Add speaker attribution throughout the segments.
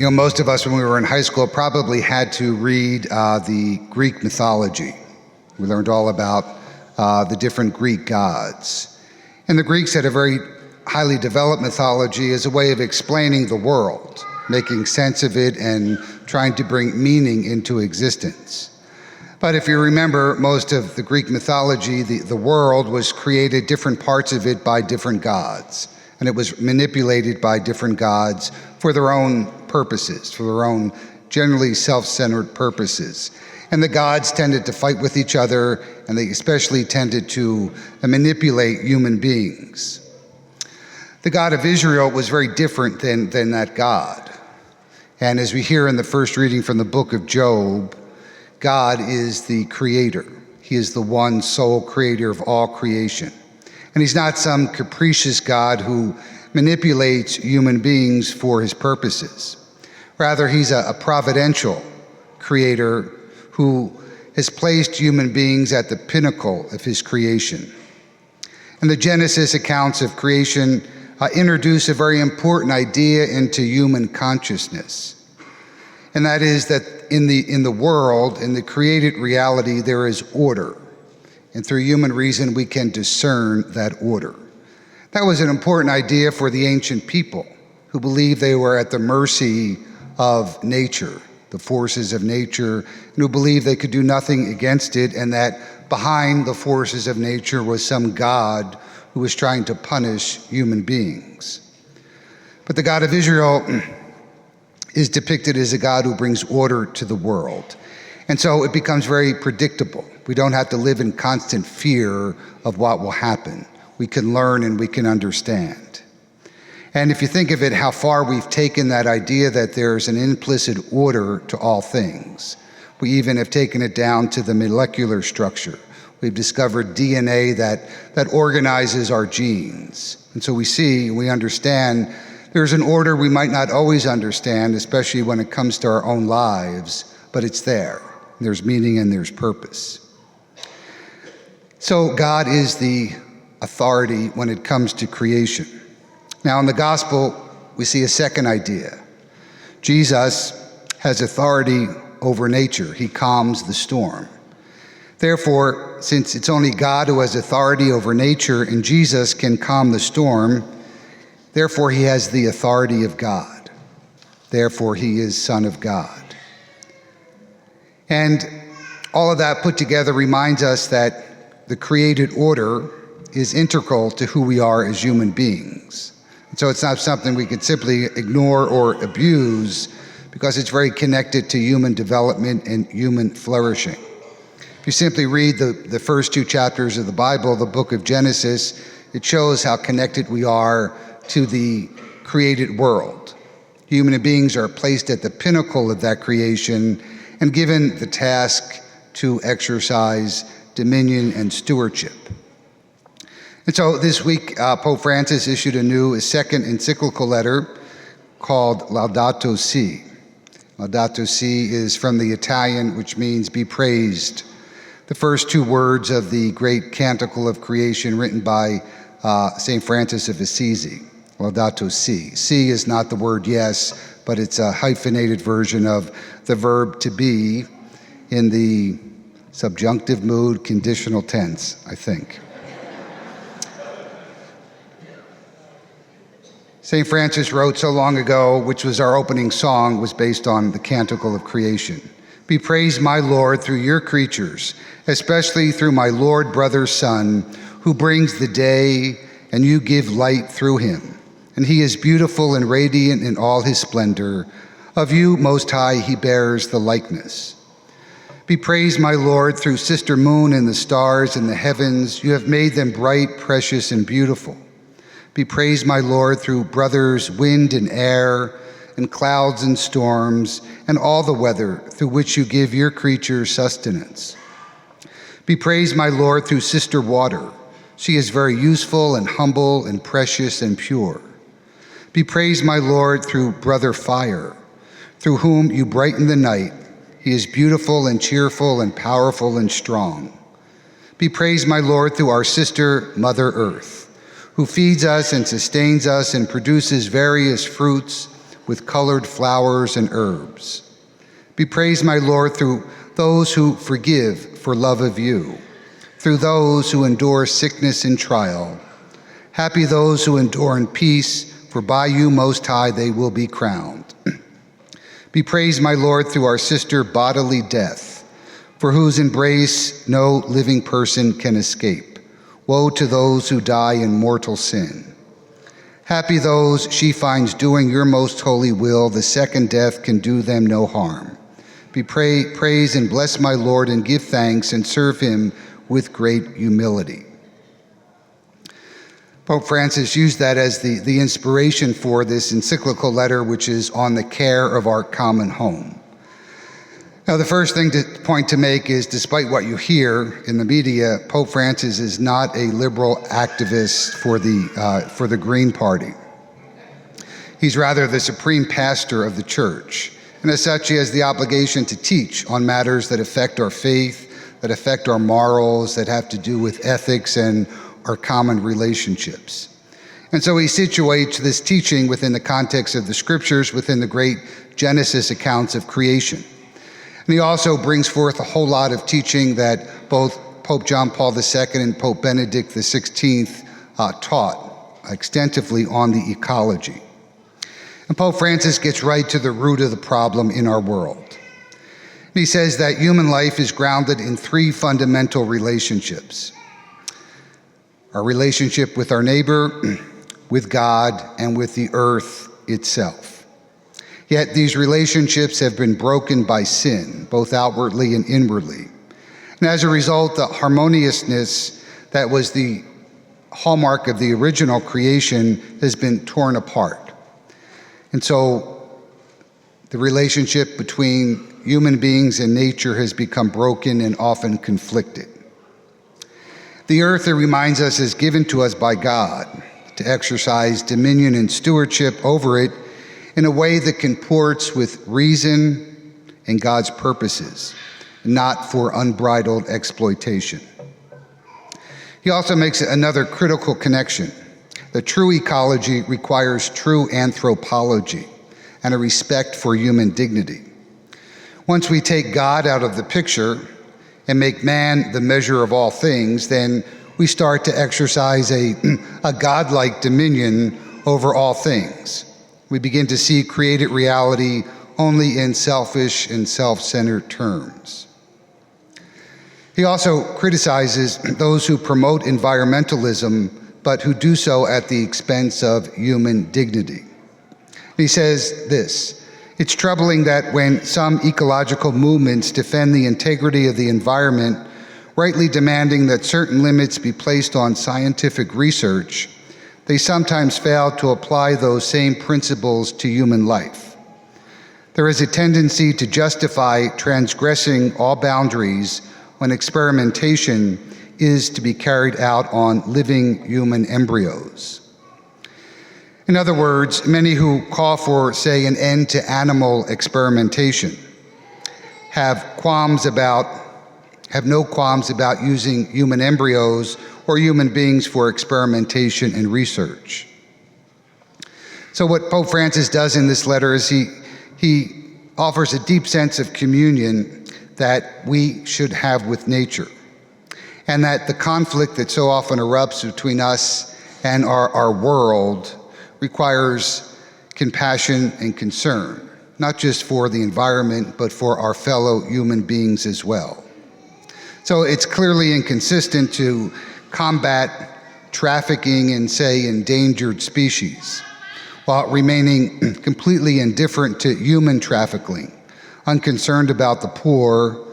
Speaker 1: Most of us when we were in high school probably had to read the Greek mythology. We learned all about the different Greek gods. And the Greeks had a very highly developed mythology as a way of explaining the world, making sense of it and trying to bring meaning into existence. But if you remember, most of the Greek mythology, the world was created, different parts of it by different gods. And it was manipulated by different gods for their own purposes, for their own generally self-centered purposes. And the gods tended to fight with each other, and they especially tended to manipulate human beings. The God of Israel was very different than that God. And as we hear in the first reading from the book of Job, God is the creator. He is the one sole creator of all creation. And he's not some capricious God who manipulates human beings for his purposes. Rather, he's a providential creator who has placed human beings at the pinnacle of his creation. And the Genesis accounts of creation introduce a very important idea into human consciousness. And that is that in the world, in the created reality, there is order. And through human reason, we can discern that order. That was an important idea for the ancient people who believed they were at the mercy of nature, the forces of nature, and who believed they could do nothing against it, and that behind the forces of nature was some God who was trying to punish human beings. But the God of Israel is depicted as a God who brings order to the world. And so it becomes very predictable. We don't have to live in constant fear of what will happen. We can learn and we can understand. And if you think of it, how far we've taken that idea that there's an implicit order to all things. We even have taken it down to the molecular structure. We've discovered DNA that organizes our genes. And so we understand there's an order we might not always understand, especially when it comes to our own lives, but it's there. There's meaning and there's purpose. So God is the authority when it comes to creation. Now in the gospel, we see a second idea. Jesus has authority over nature. He calms the storm. Therefore, since it's only God who has authority over nature and Jesus can calm the storm, therefore he has the authority of God. Therefore he is Son of God. And all of that put together reminds us that the created order is integral to who we are as human beings. And so it's not something we can simply ignore or abuse because it's very connected to human development and human flourishing. If you simply read the first two chapters of the Bible, the book of Genesis, it shows how connected we are to the created world. Human beings are placed at the pinnacle of that creation and given the task to exercise dominion and stewardship. And so this week, Pope Francis issued a second encyclical letter called Laudato Si. Laudato Si is from the Italian, which means be praised. The first two words of the great canticle of creation written by St. Francis of Assisi. Laudato Si. Si is not the word yes, but it's a hyphenated version of the verb to be in the subjunctive mood, conditional tense, I think. St. Francis wrote so long ago, which was our opening song, was based on the canticle of creation. Be praised, my Lord, through your creatures, especially through my Lord, brother, Son, who brings the day, and you give light through him. And he is beautiful and radiant in all his splendor. Of you, Most High, he bears the likeness. Be praised, my Lord, through Sister Moon and the stars in the heavens. You have made them bright, precious, and beautiful. Be praised, my Lord, through brothers, wind and air, and clouds and storms, and all the weather through which you give your creatures sustenance. Be praised, my Lord, through Sister Water. She is very useful and humble and precious and pure. Be praised, my Lord, through Brother Fire, through whom you brighten the night. He is beautiful and cheerful and powerful and strong. Be praised, my Lord, through our sister, Mother Earth, who feeds us and sustains us and produces various fruits, with colored flowers and herbs. Be praised, my Lord, through those who forgive for love of you, through those who endure sickness and trial. Happy those who endure in peace, for by you, Most High, they will be crowned. Be praised, my Lord, through our sister bodily death, for whose embrace no living person can escape. Woe to those who die in mortal sin. Happy those she finds doing your most holy will. The second death can do them no harm. Praise and bless my Lord, and give thanks and serve him with great humility. Pope Francis used that as the inspiration for this encyclical letter, which is on the care of our common home. Now, the first point to make is, despite what you hear in the media, Pope Francis is not a liberal activist for the Green Party. He's rather the supreme pastor of the Church, and as such, he has the obligation to teach on matters that affect our faith, that affect our morals, that have to do with ethics and our common relationships. And so he situates this teaching within the context of the Scriptures, within the great Genesis accounts of creation. And he also brings forth a whole lot of teaching that both Pope John Paul II and Pope Benedict XVI taught extensively on the ecology. And Pope Francis gets right to the root of the problem in our world. He says that human life is grounded in three fundamental relationships: our relationship with our neighbor, with God, and with the earth itself. Yet these relationships have been broken by sin, both outwardly and inwardly. And as a result, the harmoniousness that was the hallmark of the original creation has been torn apart. And so the relationship between human beings and nature has become broken and often conflicted. The earth, it reminds us, is given to us by God to exercise dominion and stewardship over it in a way that comports with reason and God's purposes, not for unbridled exploitation. He also makes another critical connection. The true ecology requires true anthropology and a respect for human dignity. Once we take God out of the picture and make man the measure of all things, then we start to exercise a godlike dominion over all things. We begin to see created reality only in selfish and self-centered terms. He also criticizes those who promote environmentalism, but who do so at the expense of human dignity. He says this: it's troubling that when some ecological movements defend the integrity of the environment, rightly demanding that certain limits be placed on scientific research, they sometimes fail to apply those same principles to human life. There is a tendency to justify transgressing all boundaries when experimentation is to be carried out on living human embryos. In other words, many who call for, say, an end to animal experimentation have no qualms about using human embryos or human beings for experimentation and research. So what Pope Francis does in this letter is he offers a deep sense of communion that we should have with nature, and that the conflict that so often erupts between us and our world requires compassion and concern, not just for the environment, but for our fellow human beings as well. So it's clearly inconsistent to combat trafficking in, say, endangered species, while remaining completely indifferent to human trafficking, unconcerned about the poor,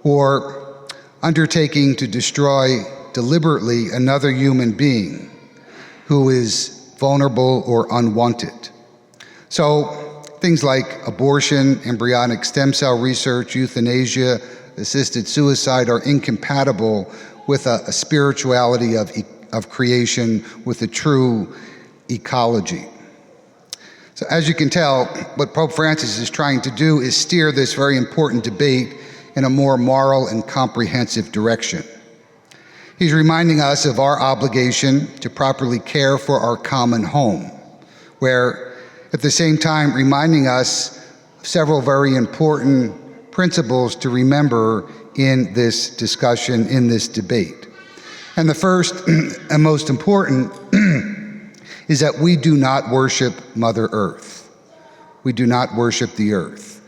Speaker 1: or undertaking to destroy deliberately another human being who is vulnerable or unwanted. So things like abortion, embryonic stem cell research, euthanasia, assisted suicide are incompatible with a spirituality of creation, with a true ecology. So as you can tell, what Pope Francis is trying to do is steer this very important debate in a more moral and comprehensive direction. He's reminding us of our obligation to properly care for our common home, where at the same time reminding us of several very important principles to remember in this discussion, in this debate. And the first and most important is that we do not worship Mother Earth. We do not worship the earth.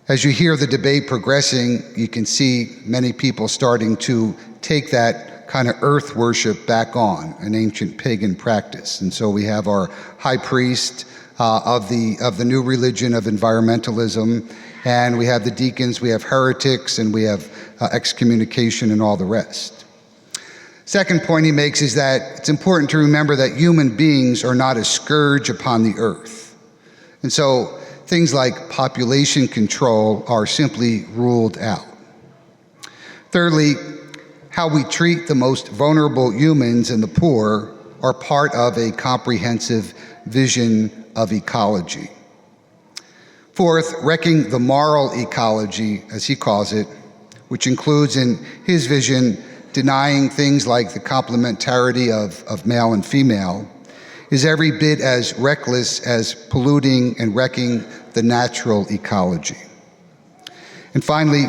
Speaker 1: As you hear the debate progressing, you can see many people starting to take that kind of earth worship back on, an ancient pagan practice. And so we have our high priest of the new religion of environmentalism, and we have the deacons, we have heretics, and we have excommunication and all the rest. Second point he makes is that it's important to remember that human beings are not a scourge upon the earth. And so things like population control are simply ruled out. Thirdly, how we treat the most vulnerable humans and the poor are part of a comprehensive vision of ecology. Fourth, wrecking the moral ecology, as he calls it, which includes in his vision denying things like the complementarity of male and female, is every bit as reckless as polluting and wrecking the natural ecology. And finally,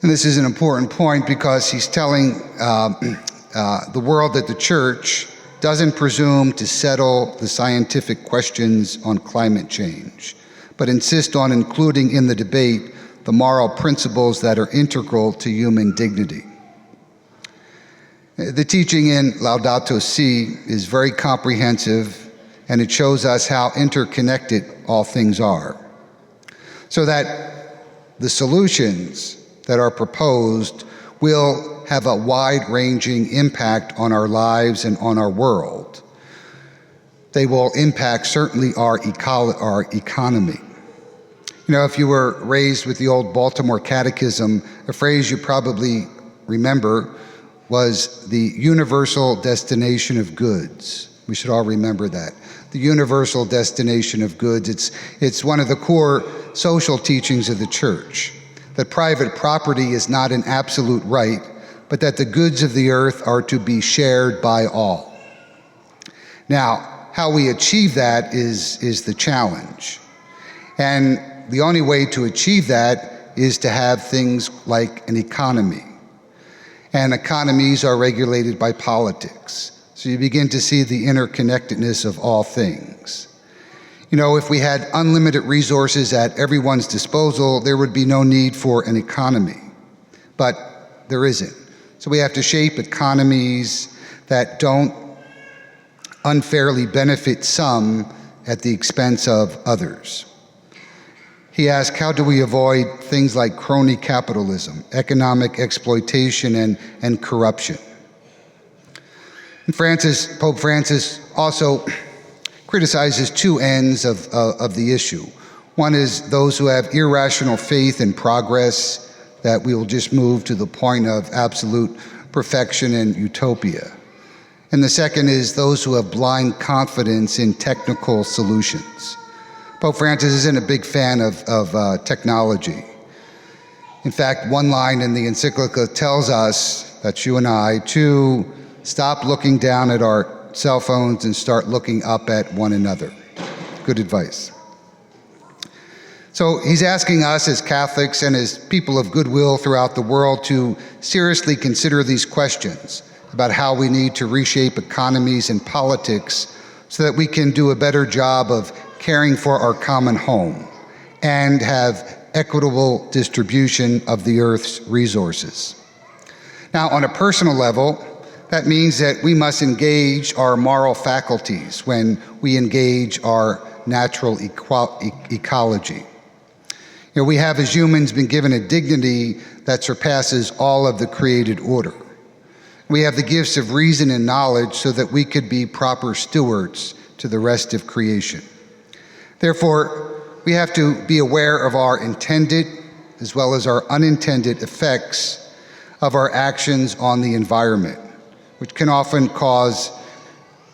Speaker 1: and this is an important point because he's telling the world that the church doesn't presume to settle the scientific questions on climate change, but insist on including in the debate the moral principles that are integral to human dignity. The teaching in Laudato Si is very comprehensive, and it shows us how interconnected all things are, so that the solutions that are proposed will have a wide-ranging impact on our lives and on our world. They will impact certainly our economy. You know, if you were raised with the old Baltimore Catechism, a phrase you probably remember was the universal destination of goods. We should all remember that. The universal destination of goods. It's one of the core social teachings of the church, that private property is not an absolute right, but that the goods of the earth are to be shared by all. Now, how we achieve that is the challenge. And the only way to achieve that is to have things like an economy. And economies are regulated by politics. So you begin to see the interconnectedness of all things. You know, if we had unlimited resources at everyone's disposal, there would be no need for an economy. But there isn't. So we have to shape economies that don't unfairly benefit some at the expense of others. He asked, how do we avoid things like crony capitalism, economic exploitation, and corruption? And Pope Francis also criticizes two ends of the issue. One is those who have irrational faith in progress, that we will just move to the point of absolute perfection and utopia. And the second is those who have blind confidence in technical solutions. Pope Francis isn't a big fan of technology. In fact, one line in the Encyclical tells us, that's you and I, to stop looking down at our cell phones and start looking up at one another. Good advice. So he's asking us as Catholics and as people of goodwill throughout the world to seriously consider these questions about how we need to reshape economies and politics so that we can do a better job of caring for our common home and have equitable distribution of the earth's resources. Now, on a personal level, that means that we must engage our moral faculties when we engage our natural ecology. You know, we have as humans been given a dignity that surpasses all of the created order. We have the gifts of reason and knowledge so that we could be proper stewards to the rest of creation. Therefore, we have to be aware of our intended as well as our unintended effects of our actions on the environment, which can often cause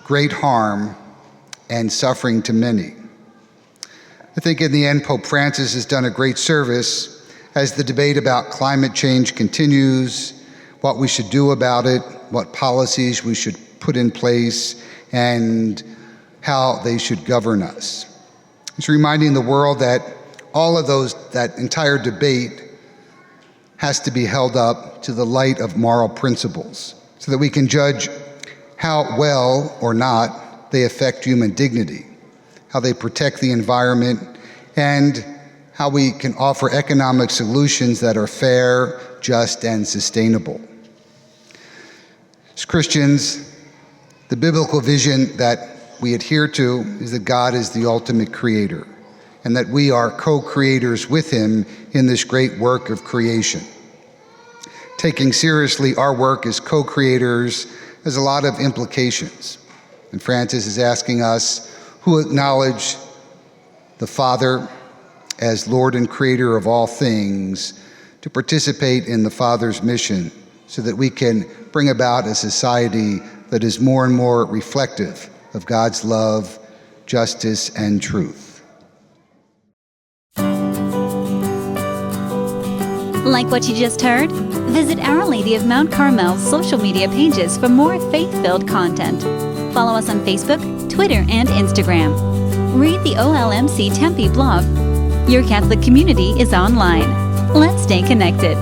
Speaker 1: great harm and suffering to many. I think in the end, Pope Francis has done a great service as the debate about climate change continues, what we should do about it, what policies we should put in place, and how they should govern us. It's reminding the world that all of that entire debate has to be held up to the light of moral principles so that we can judge how well or not they affect human dignity, how they protect the environment, and how we can offer economic solutions that are fair, just, and sustainable. As Christians, the biblical vision that we adhere to is that God is the ultimate creator and that we are co-creators with him in this great work of creation. Taking seriously our work as co-creators has a lot of implications. And Francis is asking us who acknowledge the Father as Lord and Creator of all things to participate in the Father's mission so that we can bring about a society that is more and more reflective of God's love, justice, and truth.
Speaker 2: Like what you just heard? Visit Our Lady of Mount Carmel's social media pages for more faith-filled content. Follow us on Facebook, Twitter, and Instagram. Read the OLMC Tempe blog. Your Catholic community is online. Let's stay connected.